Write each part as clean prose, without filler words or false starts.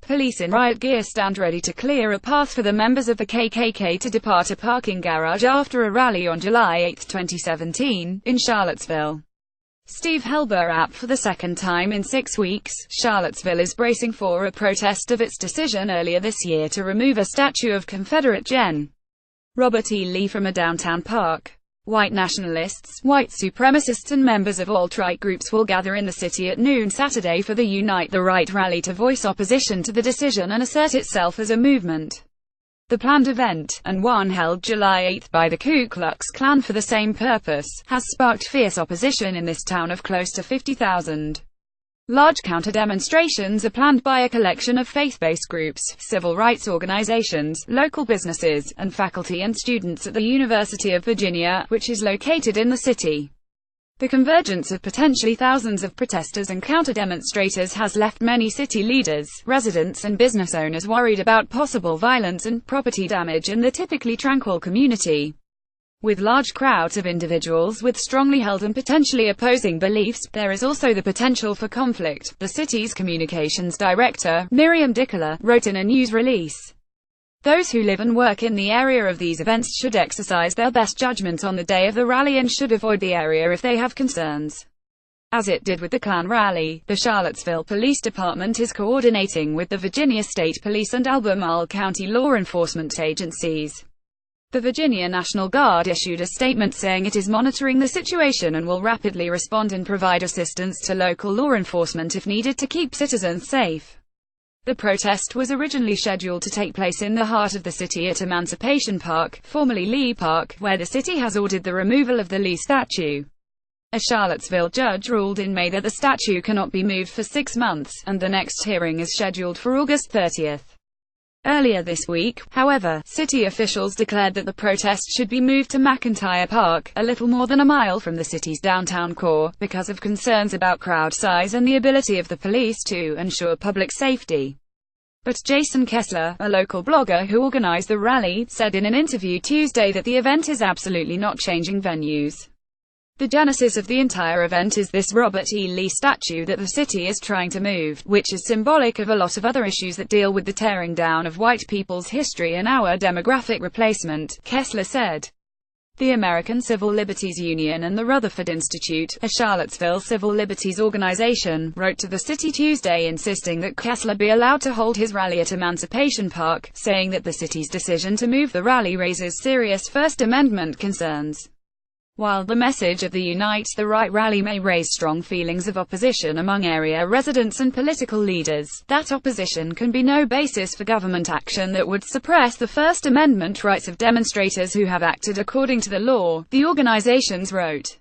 Police in riot gear stand ready to clear a path for the members of the KKK to depart a parking garage after a rally on July 8, 2017, in Charlottesville. Steve Helber. For the second time in 6 weeks, Charlottesville is bracing for a protest of its decision earlier this year to remove a statue of Confederate Gen. Robert E. Lee from a downtown park. White nationalists, white supremacists and members of alt-right groups will gather in the city at noon Saturday for the Unite the Right rally to voice opposition to the decision and assert itself as a movement. The planned event, and one held July 8 by the Ku Klux Klan for the same purpose, has sparked fierce opposition in this town of close to 50,000. Large counter-demonstrations are planned by a collection of faith-based groups, civil rights organizations, local businesses, and faculty and students at the University of Virginia, which is located in the city. The convergence of potentially thousands of protesters and counter-demonstrators has left many city leaders, residents and business owners worried about possible violence and property damage in the typically tranquil community. With large crowds of individuals with strongly held and potentially opposing beliefs, there is also the potential for conflict, the city's communications director, Miriam Dickola, wrote in a news release. Those who live and work in the area of these events should exercise their best judgment on the day of the rally and should avoid the area if they have concerns. As it did with the Klan rally, the Charlottesville Police Department is coordinating with the Virginia State Police and Albemarle County law enforcement agencies. The Virginia National Guard issued a statement saying it is monitoring the situation and will rapidly respond and provide assistance to local law enforcement if needed to keep citizens safe. The protest was originally scheduled to take place in the heart of the city at Emancipation Park, formerly Lee Park, where the city has ordered the removal of the Lee statue. A Charlottesville judge ruled in May that the statue cannot be moved for 6 months, and the next hearing is scheduled for August 30. Earlier this week, however, city officials declared that the protest should be moved to McIntyre Park, a little more than a mile from the city's downtown core, because of concerns about crowd size and the ability of the police to ensure public safety. But Jason Kessler, a local blogger who organized the rally, said in an interview Tuesday that the event is absolutely not changing venues. The genesis of the entire event is this Robert E. Lee statue that the city is trying to move, which is symbolic of a lot of other issues that deal with the tearing down of white people's history and our demographic replacement, Kessler said. The American Civil Liberties Union and the Rutherford Institute, a Charlottesville civil liberties organization, wrote to the city Tuesday insisting that Kessler be allowed to hold his rally at Emancipation Park, saying that the city's decision to move the rally raises serious First Amendment concerns. While the message of the Unite the Right rally may raise strong feelings of opposition among area residents and political leaders, that opposition can be no basis for government action that would suppress the First Amendment rights of demonstrators who have acted according to the law, the organizations wrote.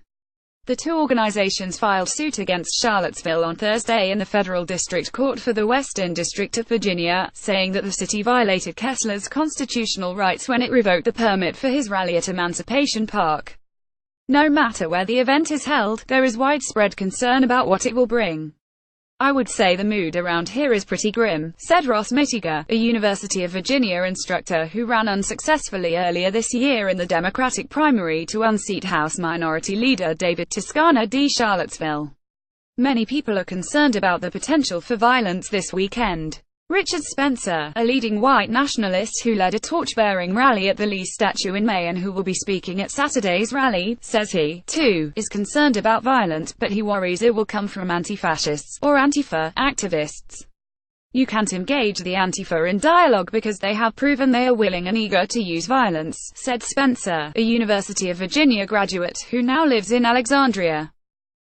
The two organizations filed suit against Charlottesville on Thursday in the Federal District Court for the Western District of Virginia, saying that the city violated Kessler's constitutional rights when it revoked the permit for his rally at Emancipation Park. No matter where the event is held, there is widespread concern about what it will bring. I would say the mood around here is pretty grim, said Ross Mittiger, a University of Virginia instructor who ran unsuccessfully earlier this year in the Democratic primary to unseat House Minority Leader David Toscana d. Charlottesville. Many people are concerned about the potential for violence this weekend. Richard Spencer, a leading white nationalist who led a torch-bearing rally at the Lee statue in May and who will be speaking at Saturday's rally, says he, too, is concerned about violence, but he worries it will come from anti-fascists, or Antifa, activists. You can't engage the Antifa in dialogue because they have proven they are willing and eager to use violence, said Spencer, a University of Virginia graduate who now lives in Alexandria.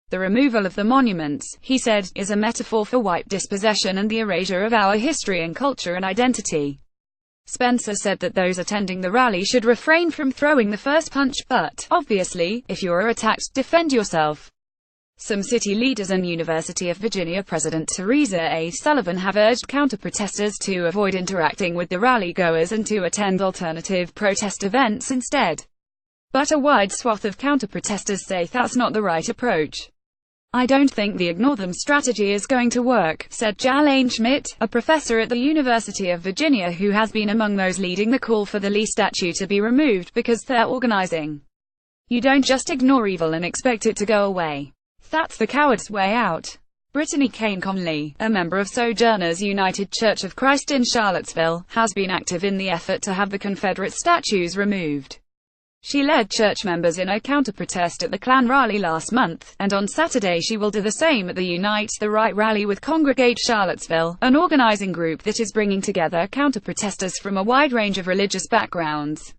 The removal of the monuments, he said, is a metaphor for white dispossession and the erasure of our history and culture and identity. Spencer said that those attending the rally should refrain from throwing the first punch, but, obviously, if you are attacked, defend yourself. Some city leaders and University of Virginia President Teresa A. Sullivan have urged counter-protesters to avoid interacting with the rally-goers and to attend alternative protest events instead. But a wide swath of counter-protesters say that's not the right approach. I don't think the ignore them strategy is going to work, said Jalane Schmidt, a professor at the University of Virginia who has been among those leading the call for the Lee statue to be removed because they're organizing. You don't just ignore evil and expect it to go away. That's the coward's way out. Brittany Kane Conley, a member of Sojourners United Church of Christ in Charlottesville, has been active in the effort to have the Confederate statues removed. She led church members in a counter-protest at the Klan rally last month, and on Saturday she will do the same at the Unite the Right rally with Congregate Charlottesville, an organizing group that is bringing together counter-protesters from a wide range of religious backgrounds.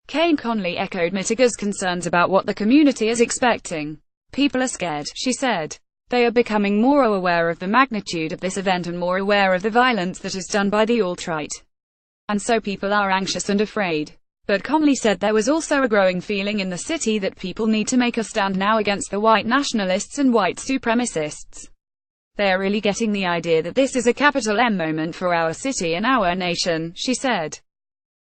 Kane Conley echoed Mitiga's concerns about what the community is expecting. "People are scared," she said. "They are becoming more aware of the magnitude of this event and more aware of the violence that is done by the alt-right. And so people are anxious and afraid." But Conley said there was also a growing feeling in the city that people need to make a stand now against the white nationalists and white supremacists. "They are really getting the idea that this is a capital M moment for our city and our nation," she said.